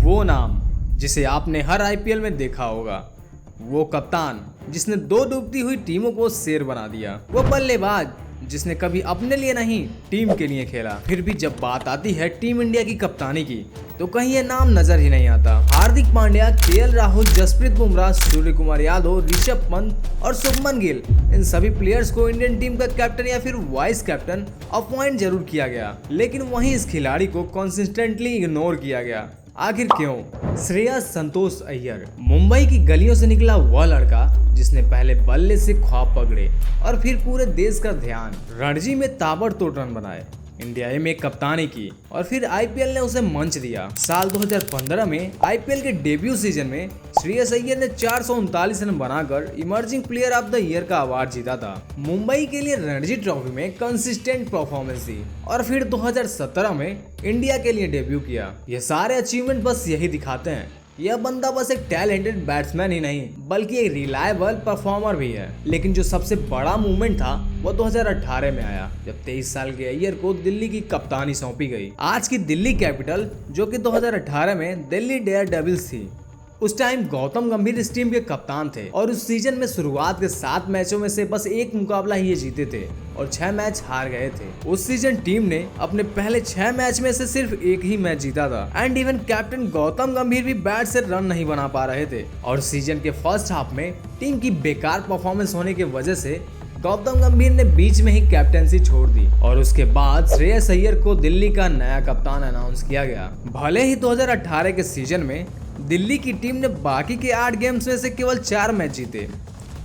वो नाम जिसे आपने हर आईपीएल में देखा होगा, वो कप्तान जिसने दो डूबती हुई टीमों को शेर बना दिया, वो बल्लेबाज जिसने कभी अपने लिए नहीं टीम के लिए खेला। फिर भी जब बात आती है टीम इंडिया की कप्तानी की तो कहीं ये नाम नजर ही नहीं आता। हार्दिक पांड्या, केएल राहुल, जसप्रीत बुमराह, सूर्य कुमार यादव, ऋषभ पंत और शुभमन गिल, इन सभी प्लेयर्स को इंडियन टीम का कैप्टन या फिर वाइस कैप्टन अपॉइंट जरूर किया गया, लेकिन वहीं इस खिलाड़ी को कंसिस्टेंटली इग्नोर किया गया। आखिर क्यों? श्रेयस संतोष अय्यर मुंबई की गलियों से निकला वह लड़का जिसने पहले बल्ले से ख्वाब पकड़े और फिर पूरे देश का ध्यान, रणजी में ताबड़तोड़ रन बनाए, इंडिया ए में कप्तानी की और फिर आईपीएल ने उसे मंच दिया। साल 2015 में आईपीएल के डेब्यू सीजन में श्रेयस अय्यर ने 439 रन बनाकर emerging player of the year का अवार्ड जीता था। मुंबई के लिए रणजी ट्रॉफी में कंसिस्टेंट परफॉर्मेंस दी और फिर 2017 में इंडिया के लिए डेब्यू किया। ये सारे अचीवमेंट बस यही दिखाते हैं यह बंदा बस एक टैलेंटेड बैट्समैन ही नहीं बल्कि एक रिलायबल परफॉर्मर भी है। लेकिन जो सबसे बड़ा मूवमेंट था वो 2018 में आया जब 23 साल के अय्यर को दिल्ली की कप्तानी सौंपी गई। आज की दिल्ली कैपिटल जो कि 2018 में दिल्ली डेयर डेविल्स थी, उस टाइम गौतम गंभीर इस टीम के कप्तान थे और उस सीजन में शुरुआत के 7 मैचों में से बस एक मुकाबला ही ये जीते थे और 6 मैच हार गए थे। उस सीजन टीम ने अपने पहले 6 मैच में से सिर्फ एक ही मैच जीता था एंड इवन कैप्टन गौतम गंभीर भी बैट से रन नहीं बना पा रहे थे और सीजन के फर्स्ट हाफ में टीम की बेकार परफॉर्मेंस होने की वजह से गौतम गंभीर ने बीच में ही कैप्टेंसी छोड़ दी और उसके बाद श्रेयस अय्यर को दिल्ली का नया कप्तान अनाउंस किया गया। भले ही 2018 के सीजन में दिल्ली की टीम ने बाकी के 8 गेम्स में से केवल 4 मैच जीते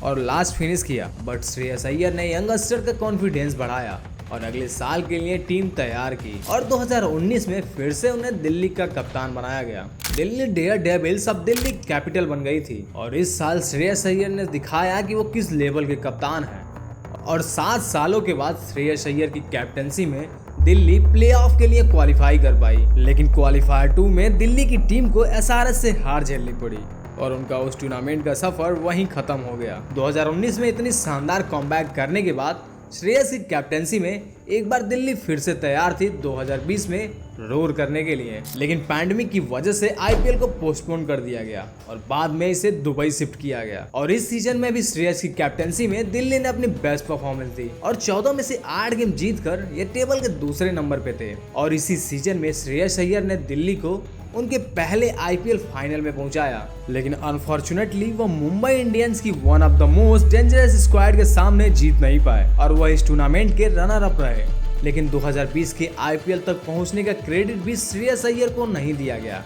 और लास्ट फिनिश किया, बट श्रेयस अय्यर ने यंगस्टर का कॉन्फिडेंस बढ़ाया और अगले साल के लिए टीम तैयार की और 2019 में फिर से उन्हें दिल्ली का कप्तान बनाया गया। दिल्ली डेयर डेविल्स अब दिल्ली कैपिटल बन गई थी और इस साल श्रेयस अय्यर ने दिखाया कि वो किस लेवल के कप्तान हैं और 7 सालों के बाद श्रेयस अय्यर की कैप्टनसी में दिल्ली प्लेऑफ के लिए क्वालिफाई कर पाई। लेकिन क्वालिफायर 2 में दिल्ली की टीम को एसआरएच से हार झेलनी पड़ी और उनका उस टूर्नामेंट का सफर वहीं खत्म हो गया। 2019 में इतनी शानदार कमबैक करने के बाद श्रेयस की कैप्टनसी में एक बार दिल्ली फिर से तैयार थी 2020 में रोर करने के लिए, लेकिन पैंडेमिक की वजह से आईपीएल को पोस्टपोन कर दिया गया और बाद में इसे दुबई शिफ्ट किया गया और इस सीजन में भी श्रेयस की कैप्टनसी में दिल्ली ने अपनी बेस्ट परफॉर्मेंस दी और 14 में से 8 गेम जीतकर ये टेबल के दूसरे नंबर पे थे और इसी सीजन में श्रेयस अय्यर ने दिल्ली को उनके पहले आईपीएल फाइनल में पहुंचाया। लेकिन अनफॉर्चुनेटली वो मुंबई इंडियंस की one of the most dangerous squad के सामने जीत नहीं पाए और वह इस टूर्नामेंट के रनर अप रहे। लेकिन 2020 के आईपीएल तक पहुंचने का क्रेडिट भी श्रेयस अय्यर को नहीं दिया गया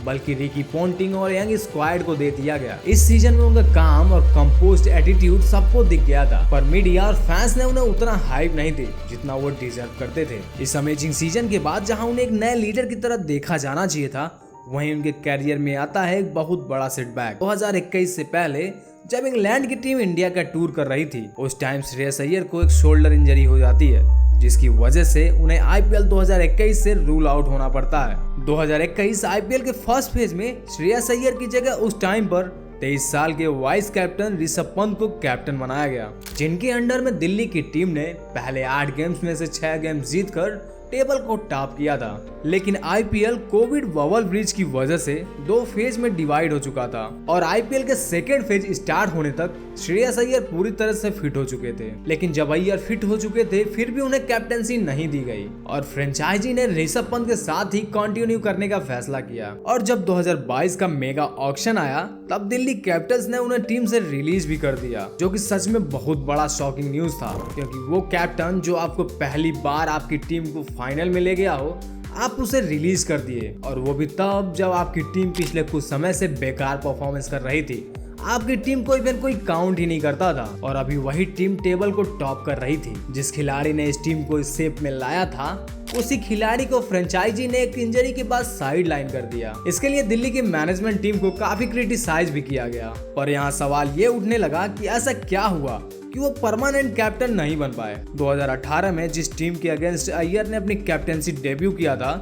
बल्कि रिकी पोंटिंग और यंग स्क्वाड को दे दिया गया। इस सीजन में उनका काम और कंपोज्ड एटीट्यूड सबको दिख गया था, पर मीडिया और फैंस ने उन्हें उतना हाइप नहीं दी जितना वो डिजर्व करते थे। इस अमेजिंग सीजन के बाद जहां उन्हें एक नए लीडर की तरह देखा जाना चाहिए था, वहीं उनके कैरियर में आता है एक बहुत बड़ा सेटबैक। 2021 से पहले जब इंग्लैंड की टीम इंडिया का टूर कर रही थी, उस टाइम श्रेयस अय्यर को एक शोल्डर इंजरी हो जाती है जिसकी वजह से उन्हें आईपीएल 2021 से रूल आउट होना पड़ता है। 2021 आईपीएल के फर्स्ट फेज में श्रेयस अय्यर की जगह उस टाइम पर 23 साल के वाइस कैप्टन ऋषभ पंत को कैप्टन बनाया गया, जिनके अंडर में दिल्ली की टीम ने पहले 8 गेम्स में से 6 गेम्स जीतकर टेबल को टॉप किया था। लेकिन आईपीएल कोविड बबल ब्रिज की वजह से 2 फेज में डिवाइड हो चुका था और आईपीएल के सेकेंड फेज स्टार्ट होने तक श्रेयस अय्यर पूरी तरह से फिट हो चुके थे। लेकिन जब अय्यर फिट हो चुके थे फिर भी उन्हें कैप्टनसी नहीं दी गई और फ्रेंचाइजी ने ऋषभ पंत के साथ ही कंटिन्यू करने का फैसला किया और जब 2022 का मेगा ऑक्शन आया तब दिल्ली कैपिटल्स ने उन्हें टीम से रिलीज भी कर दिया, जो कि सच में बहुत बड़ा शॉकिंग न्यूज था क्योंकि वो कैप्टन जो आपको पहली बार आपकी टीम को फाइनल में ले गया हो, आप उसे रिलीज कर दिए और वो भी तब जब आपकी टीम पिछले कुछ समय से बेकार परफॉर्मेंस कर रही थी। आपकी टीम को इवन कोई काउंट ही नहीं करता था और अभी वही टीम टेबल को टॉप कर रही थी। जिस खिलाड़ी ने इस टीम को इस शेप में लाया था, उसी खिलाड़ी को फ्रेंचाइजी ने एक इंजरी के बाद साइड लाइन कर दिया। इसके लिए दिल्ली की मैनेजमेंट टीम को काफी क्रिटिसाइज भी किया गया, पर यहाँ सवाल ये उठने लगा कि ऐसा क्या हुआ कि वो परमानेंट कैप्टन नहीं बन पाए। 2018 में जिस टीम के अगेंस्ट अय्यर ने अपनी कैप्टनसी डेब्यू किया था,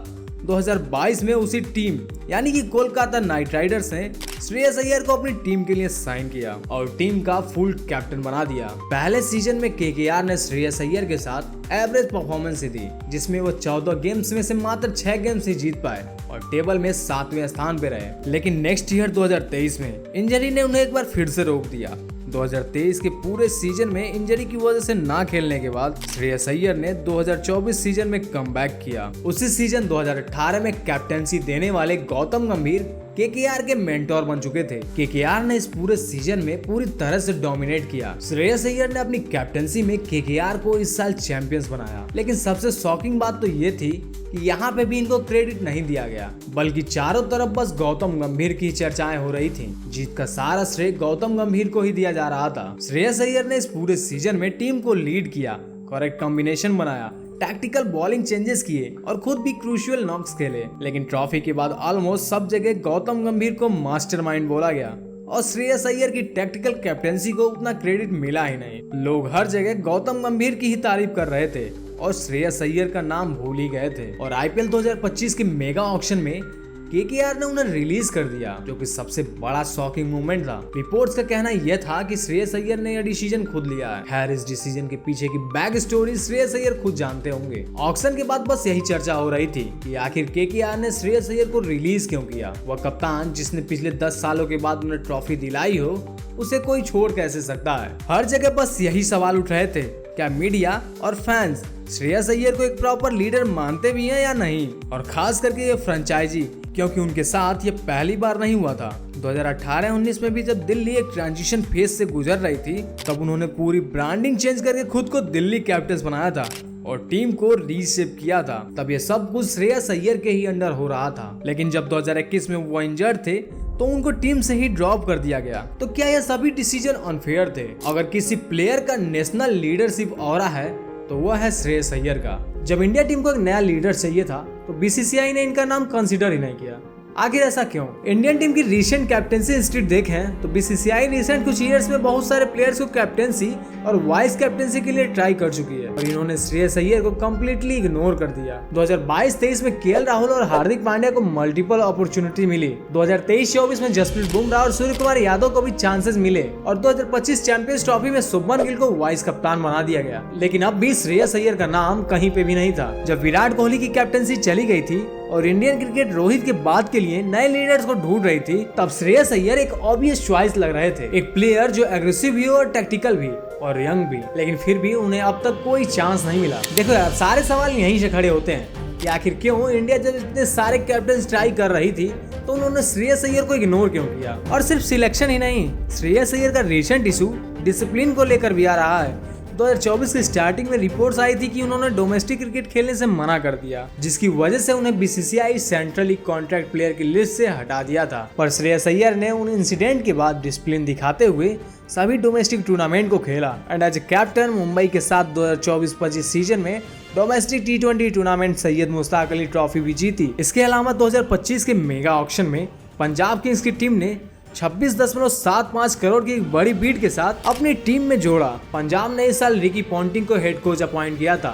2022 में उसी टीम यानी कि कोलकाता नाइट राइडर्स ने श्रेयस अय्यर को अपनी टीम के लिए साइन किया और टीम का फुल कैप्टन बना दिया। पहले सीजन में केकेआर ने श्रेयस अय्यर के साथ एवरेज परफॉर्मेंस ही दी, जिसमें वो 14 गेम्स में से मात्र 6 गेम्स ही जीत पाए और टेबल में 7वें स्थान पे रहे। लेकिन नेक्स्ट ईयर 2023 में इंजरी ने उन्हें एक बार फिर से रोक दिया। 2023 के पूरे सीजन में इंजरी की वजह से ना खेलने के बाद श्रेयस अय्यर ने 2024 सीजन में कमबैक किया। उसी सीजन 2018 में कैप्टेंसी देने वाले गौतम गंभीर केकेआर के मेंटोर बन चुके थे। केकेआर ने इस पूरे सीजन में पूरी तरह से डोमिनेट किया। श्रेयस अय्यर ने अपनी कैप्टेंसी में केकेआर को इस साल चैंपियंस बनाया। लेकिन सबसे शॉकिंग बात तो ये थी कि यहाँ पे भी इनको क्रेडिट नहीं दिया गया, बल्कि चारों तरफ बस गौतम गंभीर की चर्चाएं हो रही थी। जीत का सारा श्रेय गौतम गंभीर को ही दिया जा रहा था। श्रेयस अय्यर ने इस पूरे सीजन में टीम को लीड किया, करेक्ट कॉम्बिनेशन बनाया, टैक्टिकल बॉलिंग चेंजेस किए और खुद भी क्रूशियल नॉक्स खेले। लेकिन ट्रॉफी के बाद ऑलमोस्ट सब जगह गौतम गंभीर को मास्टरमाइंड बोला गया और श्रेयस अय्यर की टैक्टिकल कैप्टेंसी को उतना क्रेडिट मिला ही नहीं। लोग हर जगह गौतम गंभीर की ही तारीफ कर रहे थे और श्रेयस अय्यर का नाम भूल ही गए थे। और आईपीएल 2025 के मेगा ऑक्शन में केकेआर ने उन्हें रिलीज कर दिया, जो कि सबसे बड़ा शॉकिंग मूवमेंट था। रिपोर्ट्स का कहना यह था कि श्रेयस अय्यर ने यह डिसीजन खुद लिया है। खैर, इस डिसीजन के पीछे की बैक स्टोरी श्रेयस अय्यर खुद जानते होंगे। ऑक्शन के बाद बस यही चर्चा हो रही थी कि आखिर केकेआर ने श्रेयस अय्यर को रिलीज क्यों किया। वह कप्तान जिसने पिछले 10 सालों के बाद उन्हें ट्रॉफी दिलाई हो, उसे कोई छोड़ कैसे सकता है। हर जगह बस यही सवाल उठ रहे थे, क्या मीडिया और फैंस श्रेयस अय्यर को एक प्रॉपर लीडर मानते भी हैं या नहीं, और खास करके ये फ्रेंचाइजी, क्योंकि उनके साथ ये पहली बार नहीं हुआ था। 2018-19 में भी जब दिल्ली एक ट्रांजिशन फेज से गुजर रही थी, तब उन्होंने पूरी ब्रांडिंग चेंज करके खुद को दिल्ली कैपिटल्स बनाया था और टीम को रीशेप किया था। तब ये सब कुछ श्रेयस अय्यर के ही अंडर हो रहा था। लेकिन जब 2021 में वो इंजर्ड थे तो उनको टीम से ही ड्रॉप कर दिया गया। तो क्या ये सभी डिसीजन अनफेयर थे? अगर किसी प्लेयर का नेशनल लीडरशिप ऑरा है तो वह है श्रेयस अय्यर का। जब इंडिया टीम को एक नया लीडर चाहिए था तो बीसीसीआई ने इनका नाम कंसीडर ही नहीं किया। आखिर ऐसा क्यों? इंडियन टीम की रिसेंट कैप्टेंसी हिस्ट्री देखें तो बीसीसीआई रिसेंट कुछ ईयर्स में बहुत सारे प्लेयर्स को कैप्टेंसी और वाइस कैप्टेंसी के लिए ट्राई कर चुकी है, और इन्होंने श्रेयस अय्यर को कम्प्लीटली इग्नोर कर दिया। 2022-23 में केएल राहुल और हार्दिक पांड्या को मल्टीपल अपॉर्चुनिटी मिली। 2023-24 में जसप्रीत बुमराह और सूर्य कुमार यादव को भी चांसेस मिले, और 2025 चैंपियंस ट्रॉफी में शुभमन गिल को वाइस कप्तान बना दिया गया। लेकिन अब भी श्रेयस अय्यर का नाम कहीं पे भी नहीं था। जब विराट कोहली की कैप्टेंसी चली गई थी और इंडियन क्रिकेट रोहित के बाद के लिए नए लीडर्स को ढूंढ रही थी, तब श्रेयस अय्यर एक ऑब्वियस चॉइस लग रहे थे। एक प्लेयर जो एग्रेसिव भी हो और टैक्टिकल भी और यंग भी, लेकिन फिर भी उन्हें अब तक कोई चांस नहीं मिला। देखो यार, सारे सवाल यहीं से खड़े होते हैं कि आखिर क्यों इंडिया जब इतने सारे कैप्टन ट्राई कर रही थी तो उन्होंने श्रेयस अय्यर को इग्नोर क्यों किया। और सिर्फ सिलेक्शन ही नहीं, श्रेयस अय्यर का रिसेंट इशू डिसिप्लिन को लेकर भी आ रहा है। 2024 की स्टार्टिंग में रिपोर्ट्स आई थी कि उन्होंने डोमेस्टिक क्रिकेट खेलने से मना कर दिया, जिसकी वजह से उन्हें बीसीसीआई सेंट्रली कॉन्ट्रैक्ट प्लेयर की लिस्ट से हटा दिया था। पर श्रेयस अय्यर ने उन इंसिडेंट के बाद डिसिप्लिन दिखाते हुए सभी डोमेस्टिक टूर्नामेंट को खेला and as a captain Mumbai के साथ 2024-25 सीजन में domestic T20 tournament Syed Mushtaq Ali trophy भी जीती। इसके अलावा 2025 के मेगा ऑक्शन में पंजाब किंग्स की टीम ने 26.75 करोड़ की एक बड़ी बीट के साथ अपनी टीम में जोड़ा। पंजाब ने इस साल रिकी पॉन्टिंग को हेड कोच अपॉइंट किया था,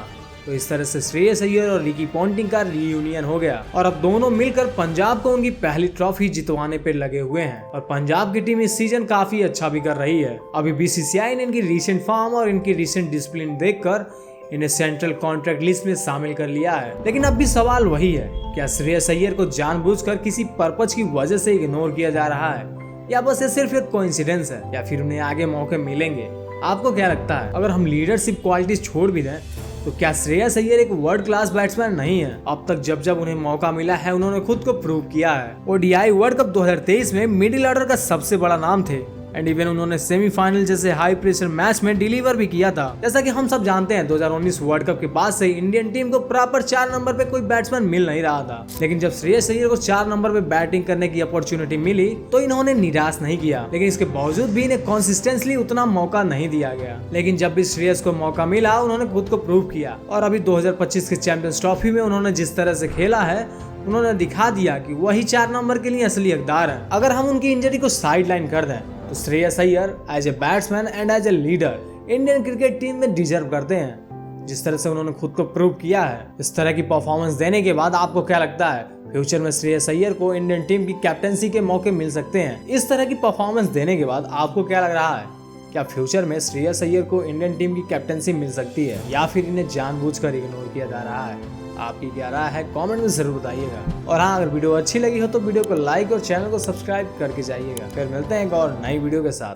तो इस तरह से श्रेयस अय्यर और रिकी पॉन्टिंग का रीयूनियन हो गया और अब दोनों मिलकर पंजाब को उनकी पहली ट्रॉफी जितवाने पे लगे हुए हैं। और पंजाब की टीम इस सीजन काफी अच्छा भी कर रही है। अभी बीसीसीआई ने इनकी रीसेंट फॉर्म और इनकी रीसेंट डिसिप्लिन देखकर इन्हें सेंट्रल कॉन्ट्रैक्ट लिस्ट में शामिल कर लिया है। लेकिन अब भी सवाल वही है, क्या श्रेयस अय्यर को जानबूझकर किसी पर्पज की वजह से इग्नोर किया जा रहा है, या बस ये सिर्फ एक कोइंसिडेंस है, या फिर उन्हें आगे मौके मिलेंगे? आपको क्या लगता है? अगर हम लीडरशिप क्वालिटीज छोड़ भी दें तो क्या श्रेयस अय्यर एक वर्ल्ड क्लास बैट्समैन नहीं है? अब तक जब जब उन्हें मौका मिला है उन्होंने खुद को प्रूव किया है। ओडीआई वर्ल्ड कप 2023 में मिडिल ऑर्डर का सबसे बड़ा नाम थे एंड इवन उन्होंने सेमीफाइनल जैसे हाई प्रेशर मैच में डिलीवर भी किया था। जैसा कि हम सब जानते हैं 2019 वर्ल्ड कप के बाद से इंडियन टीम को प्रॉपर 4 नंबर पे कोई बैट्समैन मिल नहीं रहा था, लेकिन जब श्रेयस अय्यर को 4 नंबर पे बैटिंग करने की अपॉर्चुनिटी मिली तो इन्होंने निराश नहीं किया। लेकिन इसके बावजूद भी इन्हें कंसिस्टेंटली उतना मौका नहीं दिया गया। लेकिन जब भी श्रेयस को मौका मिला उन्होंने खुद को प्रूव किया, और अभी 2025 के चैंपियंस ट्रॉफी में उन्होंने जिस तरह से खेला है उन्होंने दिखा दिया कि वही 4 नंबर के लिए असली हकदार है। अगर हम उनकी इंजरी को साइड लाइन कर दें तो Shreyas Iyer as a batsman and as a leader Indian cricket team में डिजर्व करते हैं। जिस तरह से उन्होंने खुद को प्रूव किया है, इस तरह की परफॉर्मेंस देने के बाद आपको क्या लगता है, फ्यूचर में श्रेयस अय्यर को इंडियन टीम की कैप्टनसी के मौके मिल सकते हैं। इस तरह की परफॉर्मेंस देने के बाद आपको क्या लग रहा है? क्या फ्यूचर में श्रेयस अय्यर को इंडियन टीम की कैप्टनसी मिल सकती है या फिर इन्हें जानबूझकर इग्नोर किया जा रहा है? आपकी क्या राय है कमेंट में जरूर बताइएगा। और हाँ, अगर वीडियो अच्छी लगी हो तो वीडियो को लाइक और चैनल को सब्सक्राइब करके जाइएगा। फिर मिलते हैं एक और नई वीडियो के साथ।